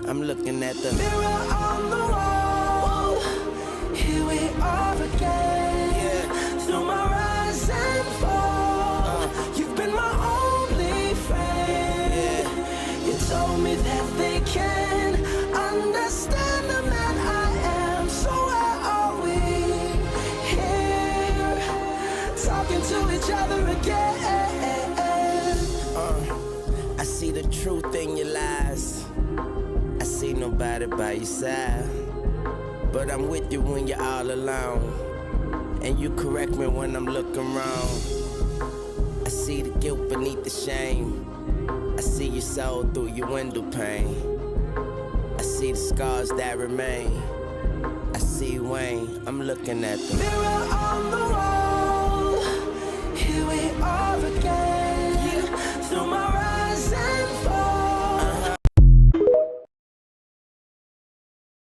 I'm looking at the mirror on the wall. Here we are again. Yeah. Through my rise and fall, you've been my only friend. Yeah. You told me that they can understand the man I am. So why are we here, talking to each other again? I see the truth in your lies. I see nobody by your side, but I'm with you when you're all alone, and you correct me when I'm looking wrong. I see the guilt beneath the shame. I see your soul through your window pane. I see the scars that remain. I see Wayne, I'm looking at the mirror on the wall. Here we are again. Through my